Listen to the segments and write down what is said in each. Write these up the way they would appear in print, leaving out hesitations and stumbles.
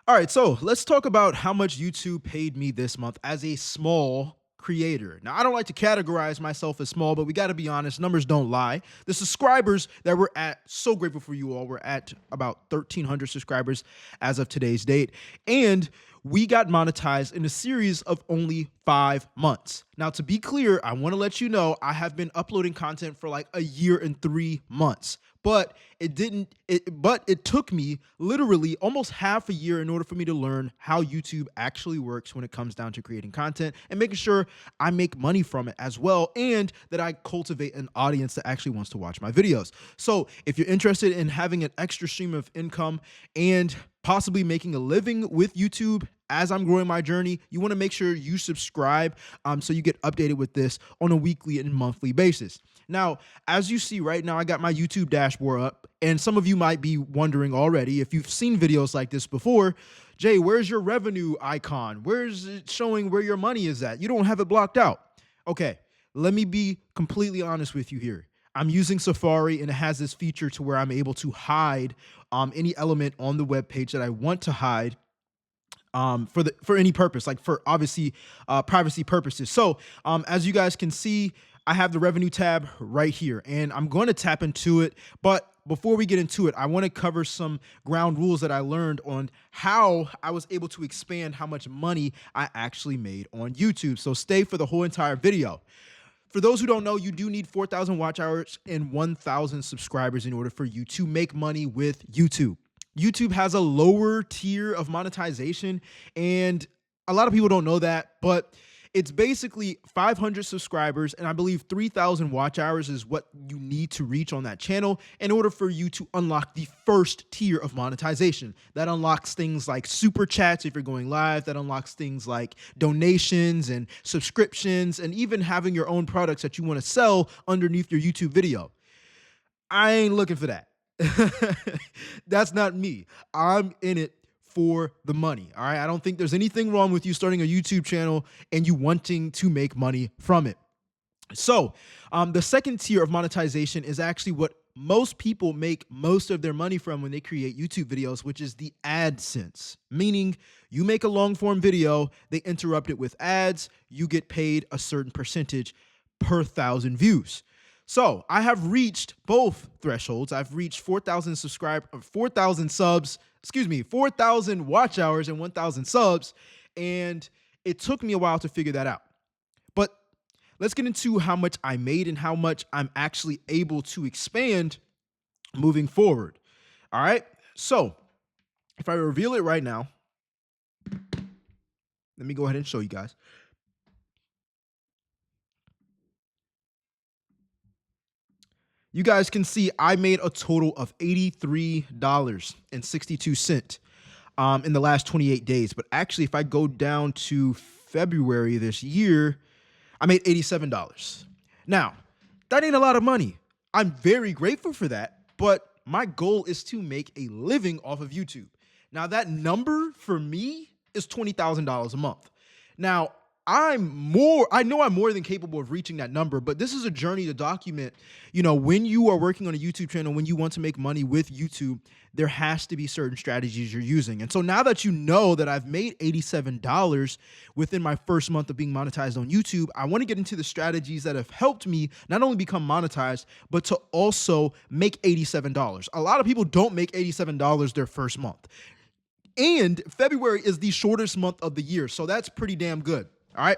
All right, so let's talk about how much YouTube paid me this month as a small creator. Now, I don't like to categorize myself as small, but we got to be honest, numbers don't lie. The subscribers that we're at, so grateful for you all. We're at about 1,300 subscribers as of today's date. And we got monetized in a series of only 5 months. Now, to be clear, I want to let you know I have been uploading content for like a year and 3 months. But it took me literally almost half a year in order for me to learn how YouTube actually works when it comes down to creating content and making sure I make money from it as well, and that I cultivate an audience that actually wants to watch my videos. So if you're interested in having an extra stream of income and possibly making a living with YouTube as I'm growing my journey, you want to make sure you subscribe so you get updated with this on a weekly and monthly basis. Now, as you see right now, I got my YouTube dashboard up, and some of you might be wondering already, if you've seen videos like this before, Jay, where's your revenue icon? Where's it showing where your money is at? You don't have it blocked out. Okay, let me be completely honest with you here. I'm using Safari, and it has this feature to where I'm able to hide any element on the web page that I want to hide for any purpose, like for obviously privacy purposes. So as you guys can see, I have the revenue tab right here, and I'm going to tap into it. But before we get into it, I want to cover some ground rules that I learned on how I was able to expand how much money I actually made on YouTube. So stay for the whole entire video. For those who don't know, you do need 4,000 watch hours and 1,000 subscribers in order for you to make money with YouTube. YouTube has a lower tier of monetization, and a lot of people don't know that, but it's basically 500 subscribers, and I believe 3,000 watch hours is what you need to reach on that channel in order for you to unlock the first tier of monetization. That unlocks things like super chats if you're going live, that unlocks things like donations and subscriptions, and even having your own products that you want to sell underneath your YouTube video. I ain't looking for that. That's not me. I'm in it for the money. All right. I don't think there's anything wrong with you starting a YouTube channel and you wanting to make money from it. So the second tier of monetization is actually what most people make most of their money from when they create YouTube videos, which is the AdSense, meaning you make a long form video, they interrupt it with ads, you get paid a certain percentage per 1,000 views. So I have reached both thresholds. I've reached 4,000 subs, 4,000 watch hours and 1,000 subs. And it took me a while to figure that out. But let's get into how much I made and how much I'm actually able to expand moving forward. All right. So if I reveal it right now, let me go ahead and show you guys. You guys can see I made a total of $83.62 in the last 28 days. But actually, if I go down to February this year, I made $87. Now, that ain't a lot of money. I'm very grateful for that, but my goal is to make a living off of YouTube. Now, that number for me is $20,000 a month. Now, I know I'm more than capable of reaching that number, but this is a journey to document, when you are working on a YouTube channel, when you want to make money with YouTube, there has to be certain strategies you're using. And so now that you know that I've made $87 within my first month of being monetized on YouTube, I want to get into the strategies that have helped me not only become monetized, but to also make $87. A lot of people don't make $87 their first month. And February is the shortest month of the year, so that's pretty damn good. All right.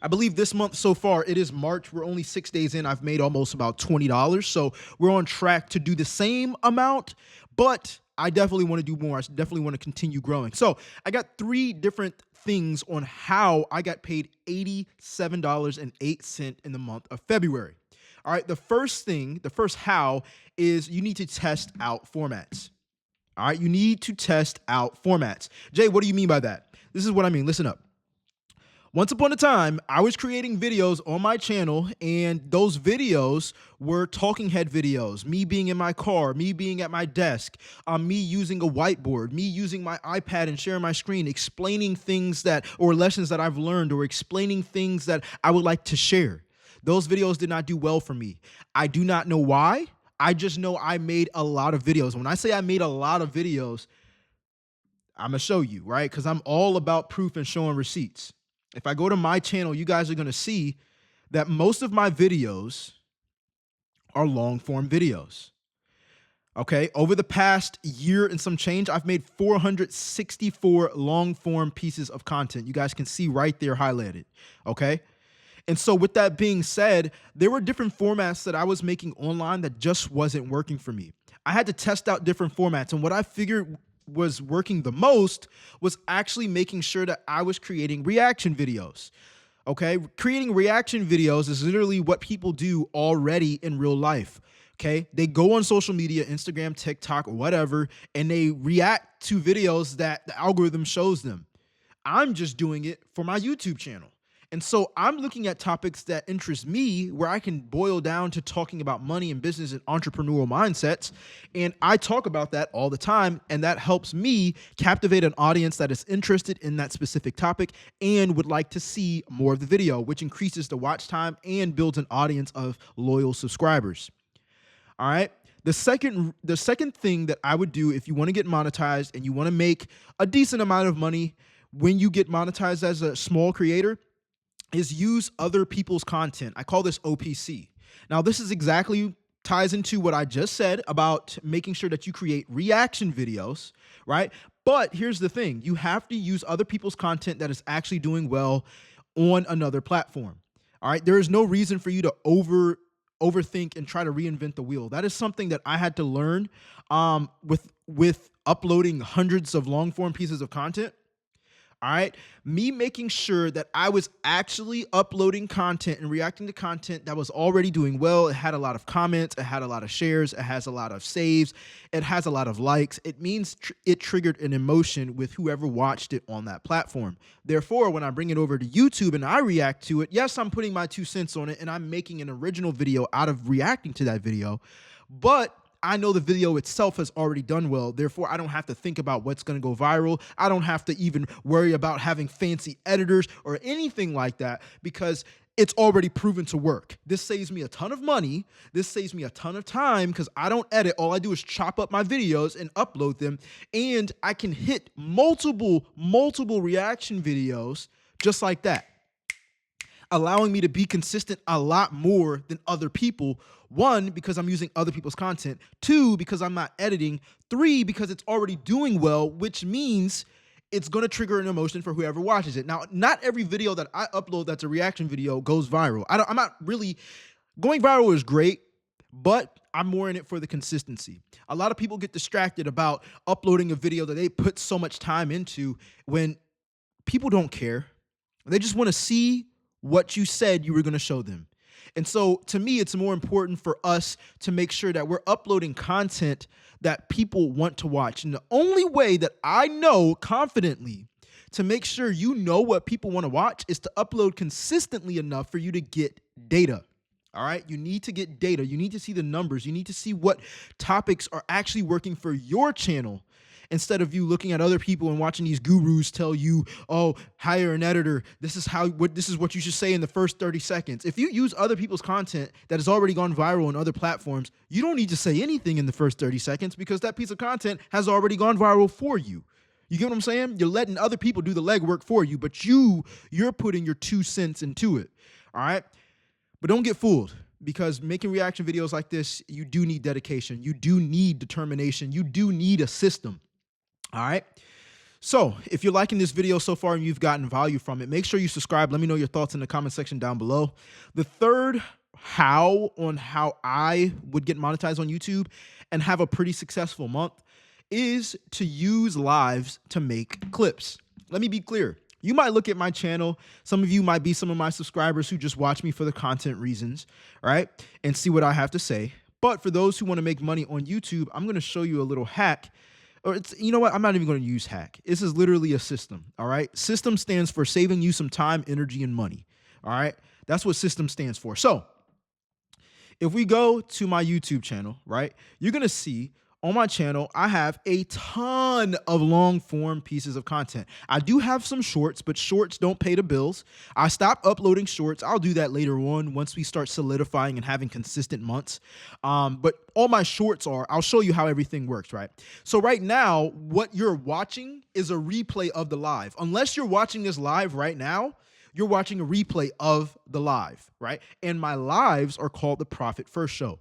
I believe this month so far, it is March. We're only 6 days in. I've made almost about $20. So we're on track to do the same amount, but I definitely want to do more. I definitely want to continue growing. So I got 3 different things on how I got paid $87.08 in the month of February. All right. The first how is you need to test out formats. All right. You need to test out formats. Jay, what do you mean by that? This is what I mean. Listen up. Once upon a time, I was creating videos on my channel, and those videos were talking head videos, me being in my car, me being at my desk, me using a whiteboard, me using my iPad and sharing my screen, explaining things or lessons that I've learned, or explaining things that I would like to share. Those videos did not do well for me. I do not know why. I just know I made a lot of videos. When I say I made a lot of videos, I'm gonna show you, right? Because I'm all about proof and showing receipts. If I go to my channel, you guys are gonna see that most of my videos are long form videos. Okay, over the past year and some change, I've made 464 long form pieces of content. You guys can see right there highlighted. Okay. And so, with that being said, there were different formats that I was making online that just wasn't working for me. I had to test out different formats. And what I figured was working the most was actually making sure that I was creating reaction videos. Okay. Creating reaction videos is literally what people do already in real life. Okay. They go on social media, Instagram, TikTok, or whatever, and they react to videos that the algorithm shows them. I'm just doing it for my YouTube channel. And so I'm looking at topics that interest me where I can boil down to talking about money and business and entrepreneurial mindsets. And I talk about that all the time. And that helps me captivate an audience that is interested in that specific topic and would like to see more of the video, which increases the watch time and builds an audience of loyal subscribers. All right. The second thing that I would do if you want to get monetized and you want to make a decent amount of money when you get monetized as a small creator is use other people's content. I call this OPC. Now, this is exactly ties into what I just said about making sure that you create reaction videos, right? But here's the thing. You have to use other people's content that is actually doing well on another platform. All right. There is no reason for you to overthink and try to reinvent the wheel. That is something that I had to learn with uploading hundreds of long form pieces of content. All right. Me making sure that I was actually uploading content and reacting to content that was already doing well. It had a lot of comments. It had a lot of shares. It has a lot of saves. It has a lot of likes. It means it triggered an emotion with whoever watched it on that platform. Therefore, when I bring it over to YouTube and I react to it, yes, I'm putting my 2 cents on it and I'm making an original video out of reacting to that video. But I know the video itself has already done well. Therefore, I don't have to think about what's going to go viral. I don't have to even worry about having fancy editors or anything like that because it's already proven to work. This saves me a ton of money. This saves me a ton of time because I don't edit. All I do is chop up my videos and upload them. And I can hit multiple reaction videos just like that, allowing me to be consistent a lot more than other people. 1, because I'm using other people's content. 2, because I'm not editing. 3, because it's already doing well, which means it's going to trigger an emotion for whoever watches it. Now, not every video that I upload that's a reaction video goes viral. I'm not really going viral is great, but I'm more in it for the consistency. A lot of people get distracted about uploading a video that they put so much time into when people don't care. They just want to see what you said you were going to show them. And so to me, it's more important for us to make sure that we're uploading content that people want to watch. And the only way that I know confidently to make sure you know what people want to watch is to upload consistently enough for you to get data. All right. You need to get data. You need to see the numbers. You need to see what topics are actually working for your channel. Instead of you looking at other people and watching these gurus tell you, oh, hire an editor. This is what you should say in the first 30 seconds. If you use other people's content that has already gone viral on other platforms, you don't need to say anything in the first 30 seconds because that piece of content has already gone viral for you. You get what I'm saying? You're letting other people do the legwork for you, but you're putting your 2 cents into it. All right. But don't get fooled. Because making reaction videos like this, you do need dedication. You do need determination. You do need a system. All right. So if you're liking this video so far and you've gotten value from it, make sure you subscribe. Let me know your thoughts in the comment section down below. The third how I would get monetized on YouTube and have a pretty successful month is to use lives to make clips. Let me be clear. You might look at my channel. Some of you might be some of my subscribers who just watch me for the content reasons, right? And see what I have to say. But for those who want to make money on YouTube, I'm going to show you a little hack. Or you know what? I'm not even going to use hack. This is literally a system. All right. System stands for saving you some time, energy, and money. All right. That's what system stands for. So if we go to my YouTube channel, right, you're going to see on my channel, I have a ton of long form pieces of content. I do have some shorts, but shorts don't pay the bills. I stopped uploading shorts. I'll do that later on once we start solidifying and having consistent months. But all my shorts I'll show you how everything works, right? So right now, what you're watching is a replay of the live. Unless you're watching this live right now, you're watching a replay of the live, right? And my lives are called the Profit First Show.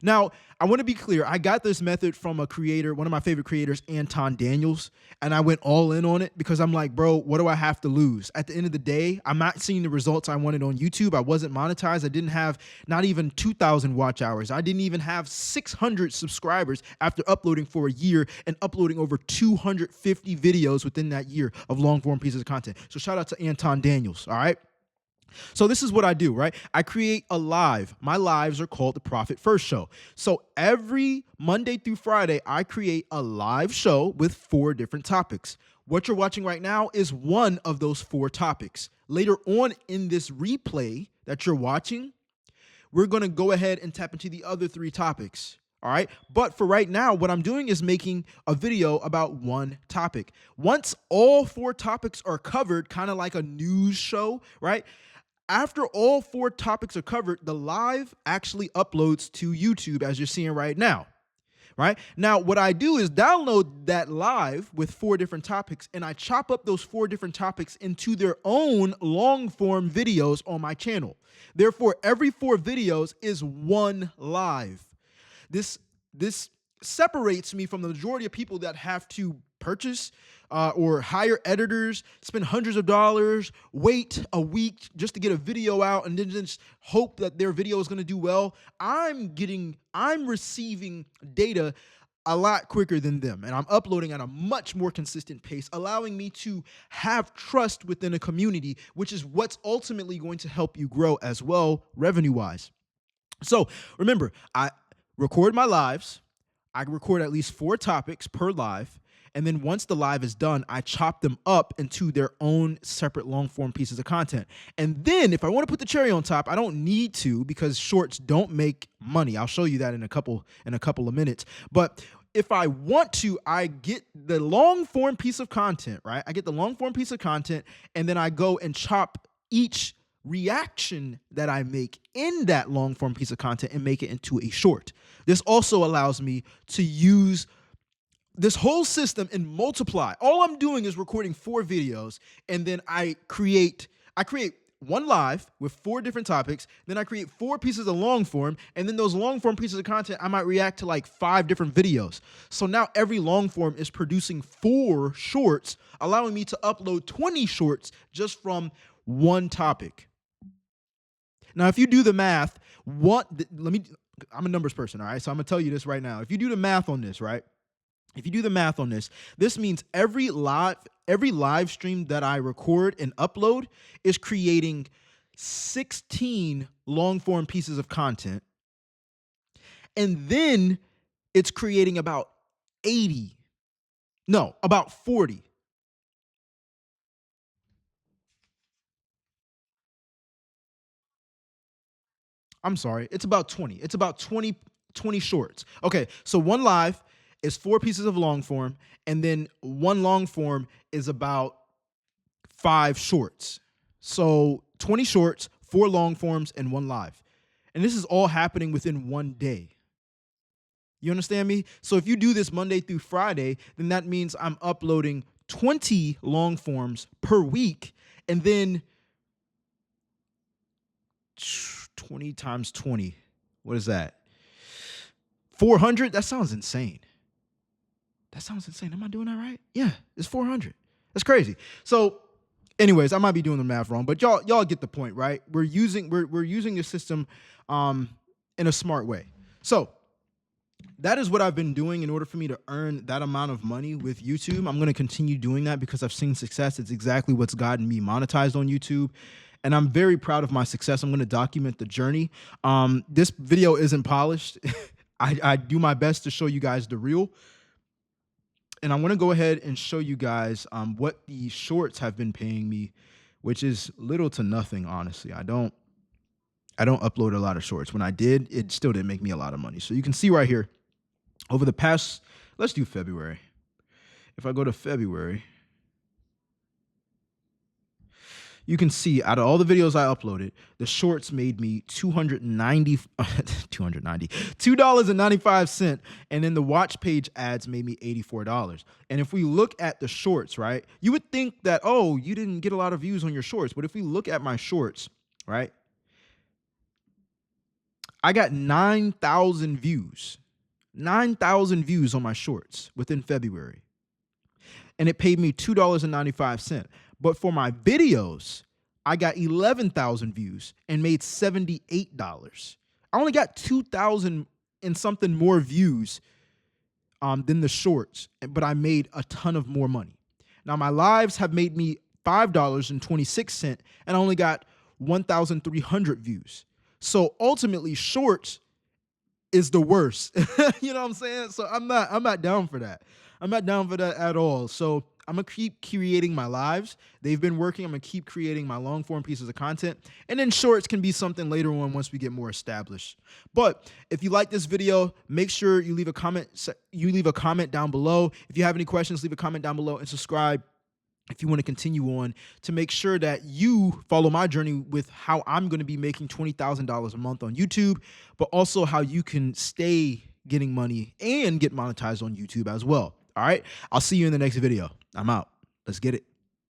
Now, I want to be clear. I got this method from a creator, one of my favorite creators, Anton Daniels, and I went all in on it because I'm like, bro, what do I have to lose? At the end of the day, I'm not seeing the results I wanted on YouTube. I wasn't monetized. I didn't have not even 2,000 watch hours. I didn't even have 600 subscribers after uploading for a year and uploading over 250 videos within that year of long form pieces of content. So shout out to Anton Daniels, all right? So this is what I do, right? I create a live. My lives are called the Profit First Show. So every Monday through Friday, I create a live show with 4 different topics. What you're watching right now is one of those 4 topics. Later on in this replay that you're watching, we're going to go ahead and tap into the other 3 topics. All right. But for right now, what I'm doing is making a video about one topic. Once all 4 topics are covered, kind of like a news show, right? After all 4 topics are covered, the live actually uploads to YouTube as you're seeing right now, right? Now, what I do is download that live with 4 different topics, and I chop up those 4 different topics into their own long form videos on my channel. Therefore, every 4 videos is one live. This separates me from the majority of people that have to purchase or hire editors, spend hundreds of dollars, wait a week just to get a video out, and then just hope that their video is going to do well. I'm receiving data a lot quicker than them, and I'm uploading at a much more consistent pace, allowing me to have trust within a community, which is what's ultimately going to help you grow as well, revenue-wise. So remember, I record my lives. I record at least 4 topics per live. And then once the live is done, I chop them up into their own separate long form pieces of content. And then if I want to put the cherry on top, I don't need to because shorts don't make money. I'll show you that in a couple of minutes. But if I want to, I get the long form piece of content, right? I get the long form piece of content, and then I go and chop each reaction that I make in that long form piece of content and make it into a short. This also allows me to use this whole system and multiply. All I'm doing is recording 4 videos, and then I create one live with 4 different topics. Then I create 4 pieces of long form, and then those long form pieces of content, I might react to like 5 different videos. So now every long form is producing 4 shorts, allowing me to upload 20 shorts just from one topic. Now, if you do the math, I'm a numbers person, all right? So I'm gonna tell you this right now. If you do the math on this, right? If you do the math on this, this means every live stream that I record and upload is creating 16 long form pieces of content. And then it's creating about 40. I'm sorry, it's about 20. It's about 20 shorts. Okay, so one live is 4 pieces of long form, and then one long form is about 5 shorts. So 20 shorts, 4 long forms, and 1 live. And this is all happening within one day. You understand me? So if you do this Monday through Friday, then that means I'm uploading 20 long forms per week, and then 20 times 20. What is that? 400? That sounds insane. Am I doing that right? Yeah, it's 400. That's crazy. So anyways, I might be doing the math wrong, but y'all get the point, right? We're using the system in a smart way. So that is what I've been doing in order for me to earn that amount of money with YouTube. I'm going to continue doing that because I've seen success. It's exactly what's gotten me monetized on YouTube. And I'm very proud of my success. I'm going to document the journey. This video isn't polished. I do my best to show you guys the real. And I want to go ahead and show you guys what the shorts have been paying me, which is little to nothing, honestly. I don't upload a lot of shorts. When I did, it still didn't make me a lot of money. So you can see right here Over the past, let's do February. If I go to February, you can see out of all the videos I uploaded, the shorts made me $2.95, and then the watch page ads made me $84. And if we look at the shorts, right, you would think that, oh, you didn't get a lot of views on your shorts. But if we look at my shorts, right, I got 9,000 views. 9,000 views on my shorts within February. And it paid me $2.95. But for my videos, I got 11,000 views and made $78. I only got 2,000 and something more views than the shorts, but I made a ton of more money. Now, my lives have made me $5.26, and I only got 1,300 views. So ultimately, shorts is the worst. You know what I'm saying? So I'm not down for that. I'm not down for that at all. So I'm gonna keep creating my lives. They've been working. I'm gonna keep creating my long form pieces of content, and then shorts can be something later on once we get more established. But if you like this video, make sure you leave a comment. You leave a comment down below. If you have any questions, leave a comment down below and subscribe if you want to continue on to make sure that you follow my journey with how I'm going to be making $20,000 a month on YouTube, but also how you can stay getting money and get monetized on YouTube as well. All right. I'll see you in the next video. I'm out. Let's get it.